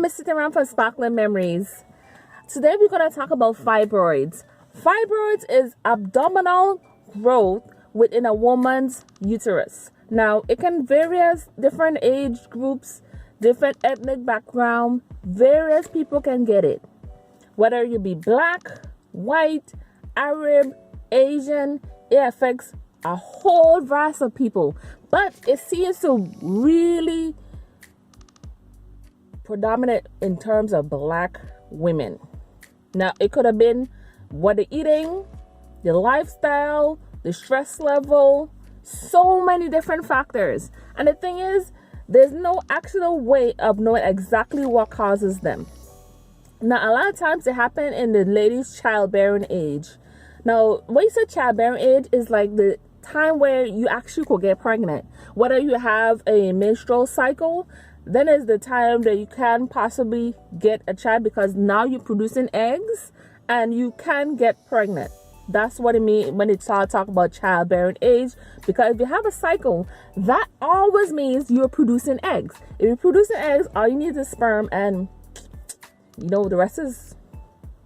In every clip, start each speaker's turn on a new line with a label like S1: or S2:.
S1: be sitting around for sparkling memories. Today we're going to talk about fibroids. Fibroids is abdominal growth within a woman's uterus. Now, it can vary as different age groups, different ethnic background. Various people can get it. Whether you be black, white, Arab, Asian, it affects a whole vast of people. But it seems to really predominant in terms of black women. Now, it could have been what they're eating, the lifestyle, the stress level, so many different factors. And the thing is, there's no actual way of knowing exactly what causes them. Now, a lot of times they happen in the lady's childbearing age. Now, when you say childbearing age, is like the time where you actually could get pregnant. Whether you have a menstrual cycle, then is the time that you can possibly get a child, because now you're producing eggs and you can get pregnant. That's what it means when it talk about childbearing age, because if you have a cycle, that always means you're producing eggs. If you're producing eggs, all you need is sperm, and you know, the rest is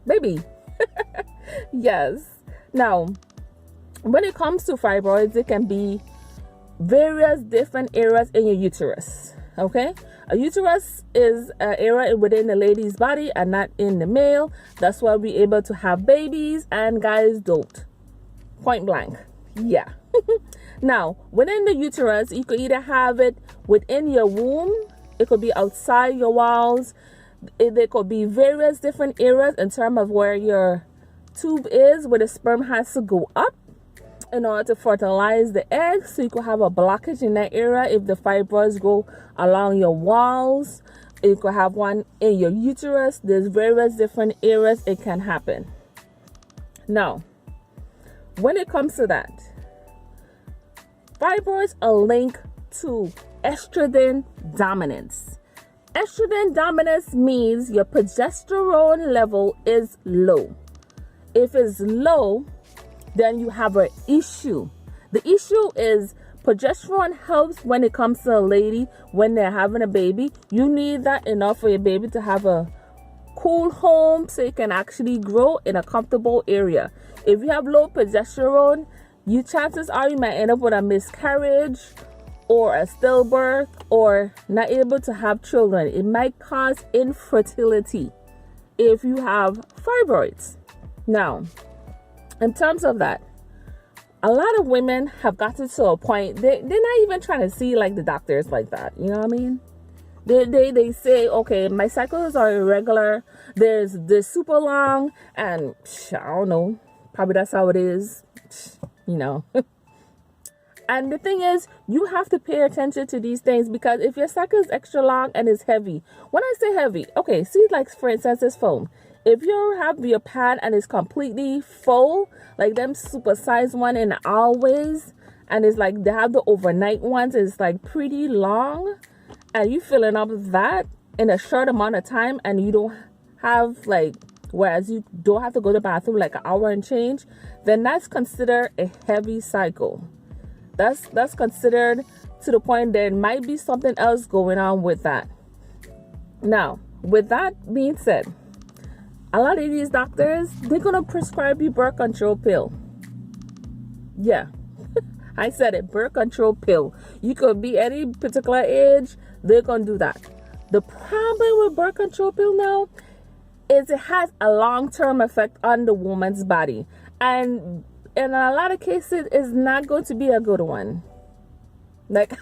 S1: baby. Yes. Now, when it comes to fibroids, it can be various different areas in your uterus. Okay, a uterus is an area within the lady's body and not in the male. That's why we're able to have babies and guys don't. Point blank. Yeah. Now, within the uterus, you could either have it within your womb, it could be outside your walls. There could be various different areas in terms of where your tube is, where the sperm has to go up in order to fertilize the egg. So you could have a blockage in that area if the fibroids go along your walls. You could have one in your uterus. There's various different areas it can happen. Now, when it comes to that, fibroids are linked to estrogen dominance. Estrogen dominance means your progesterone level is low. If it's low, then you have an issue. The issue is progesterone helps when it comes to a lady when they're having a baby. You need that enough for your baby to have a cool home so it can actually grow in a comfortable area. If you have low progesterone, chances are you might end up with a miscarriage or a stillbirth or not able to have children. It might cause infertility if you have fibroids. Now, in terms of that, a lot of women have gotten to a point, they're not even trying to see like the doctors like that. You know what I mean? They say, okay, my cycles are irregular. They're super long, and I don't know, probably that's how it is, you know. And the thing is, you have to pay attention to these things, because if your cycle is extra long and it's heavy, when I say heavy, okay, see, like for instance, this phone. If you have your pad and it's completely full, like them super sized one in always, and it's like they have the overnight ones, it's like pretty long, and you filling up that in a short amount of time, and you don't have like, whereas you don't have to go to the bathroom like an hour and change, then that's considered a heavy cycle. That's considered to the point there might be something else going on with that. Now, with that being said, a lot of these doctors, they're going to prescribe you birth control pill. Yeah, I said it, birth control pill. You could be any particular age, they're going to do that. The problem with birth control pill now is it has a long-term effect on the woman's body. And in a lot of cases, it's not going to be a good one. Like,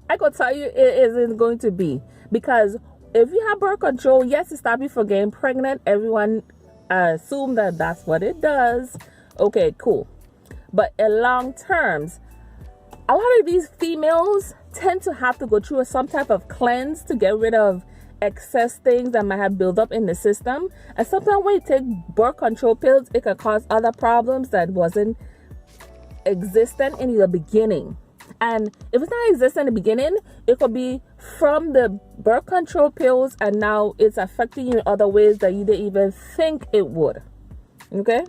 S1: I could tell you it isn't going to be. Because if you have birth control, yes, it stops you from getting pregnant. Everyone assume that that's what it does. Okay, cool. But in long terms, a lot of these females tend to have to go through some type of cleanse to get rid of excess things that might have built up in the system. And sometimes when you take birth control pills, it can cause other problems that wasn't existent in the beginning. And if it's not existent in the beginning, it could be from the birth control pills, and now it's affecting you in other ways that you didn't even think it would. Okay?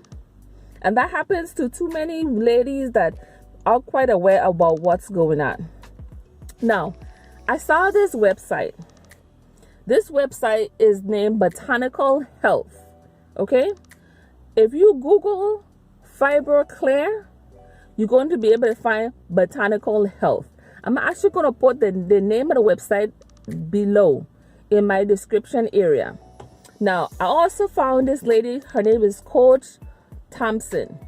S1: And that happens to too many ladies that are quite aware about what's going on. Now, I saw this website. This website is named Botanical Health. Okay? If you Google FibroClear, you're going to be able to find Botanical Health. I'm actually going to put the name of the website below in my description area. Now, I also found this lady. Her name is Coach Thompson.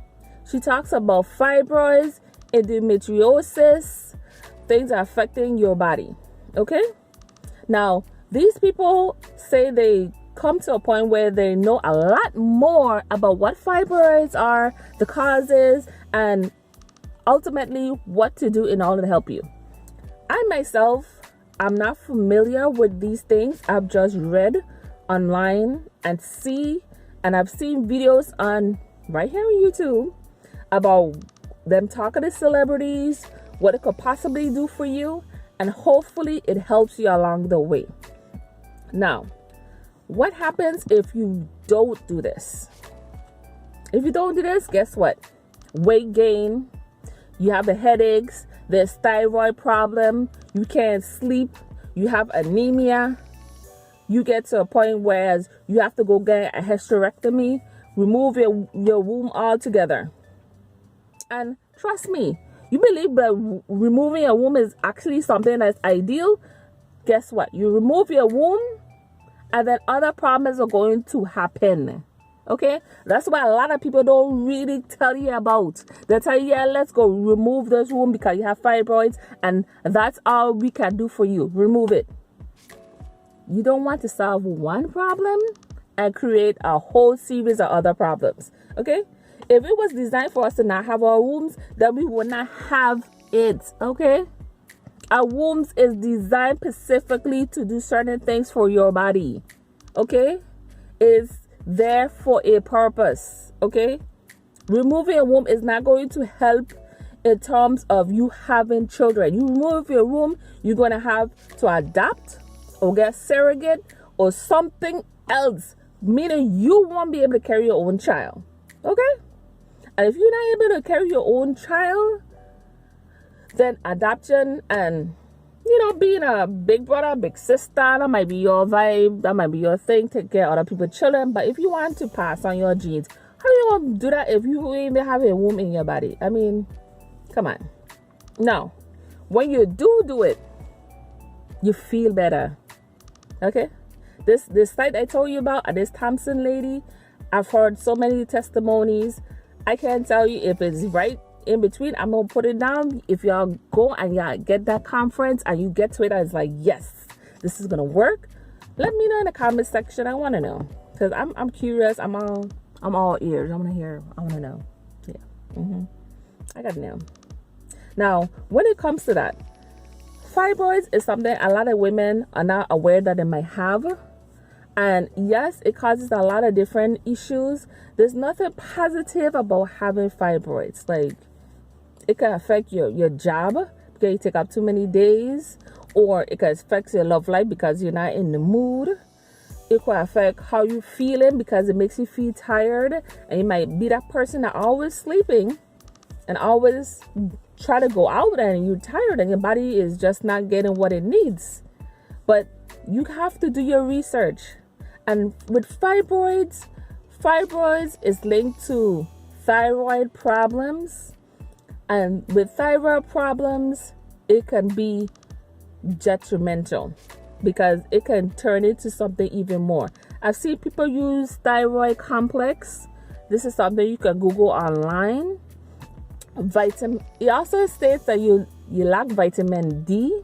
S1: She talks about fibroids, endometriosis, things are affecting your body. Okay? Now, these people say they come to a point where they know a lot more about what fibroids are, the causes, and ultimately what to do in order to help you. I myself, I'm not familiar with these things. I've just read online and I've seen videos on right here on YouTube about them talking to celebrities, what it could possibly do for you, and hopefully it helps you along the way. Now, what happens if you don't do this? If you don't do this, guess what? Weight gain, you have the headaches, there's thyroid problem, you can't sleep, you have anemia, you get to a point where you have to go get a hysterectomy, remove your womb altogether. And trust me, you believe that removing a womb is actually something that's ideal? Guess what? You remove your womb and then other problems are going to happen. Okay? That's why a lot of people don't really tell you about. They tell you, yeah, let's go remove this womb because you have fibroids and that's all we can do for you. Remove it. You don't want to solve one problem and create a whole series of other problems. Okay? If it was designed for us to not have our wombs, then we would not have it. Okay? Our wombs is designed specifically to do certain things for your body. Okay? It's there for a purpose. Okay? Removing a womb is not going to help in terms of you having children. You remove your womb, you're going to have to adopt or get surrogate or something else, meaning you won't be able to carry your own child. Okay? And if you're not able to carry your own child, then adoption and, being a big brother, big sister, that might be your vibe, that might be your thing, take care of other people's children. But if you want to pass on your genes, how are you going to do that if you even have a womb in your body? I mean, come on. Now, when you do it, you feel better. Okay? This site I told you about, this Thompson lady, I've heard so many testimonies. I can't tell you if it's right in between. I'm going to put it down. If y'all go and y'all get that conference and you get to it and it's like, yes, this is going to work, let me know in the comment section. I want to know because I'm curious. I'm all ears. I want to hear. I want to know. Yeah. I got to know. Now, when it comes to that, fibroids is something a lot of women are not aware that they might have. And yes, it causes a lot of different issues. There's nothing positive about having fibroids. Like, it can affect your job because you take up too many days, or it can affect your love life because you're not in the mood. It could affect how you're feeling because it makes you feel tired, and you might be that person that always sleeping and always try to go out and you're tired and your body is just not getting what it needs. But you have to do your research. And with fibroids is linked to thyroid problems. And with thyroid problems, it can be detrimental because it can turn into something even more. I've seen people use thyroid complex. This is something you can Google online. It also states that you lack vitamin D.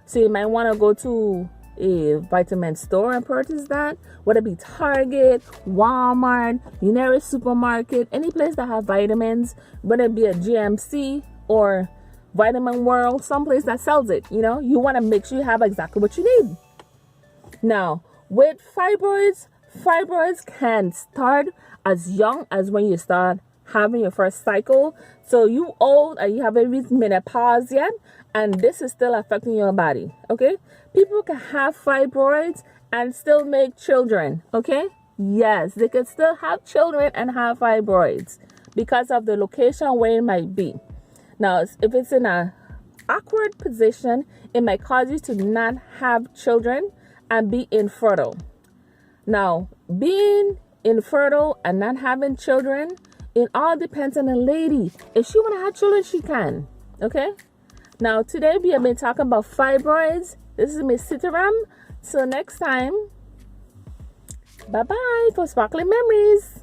S1: So you might want to go to a vitamin store and purchase that, whether it be Target, Walmart, United Supermarket, any place that have vitamins, whether it be a GMC or Vitamin World, someplace that sells it. You want to make sure you have exactly what you need. Now, with fibroids can start as young as when you start having your first cycle. So you old and you haven't reached menopause yet, and this is still affecting your body. Okay? People can have fibroids and still make children. Okay? Yes, they can still have children and have fibroids because of the location where it might be. Now, if it's in an awkward position, it might cause you to not have children and be infertile. Now, being infertile and not having children, it all depends on the lady. If she want to have children, she can. Okay? Now, today we have been talking about fibroids. This is Miss Sitaram. Till next time, bye-bye for sparkling memories.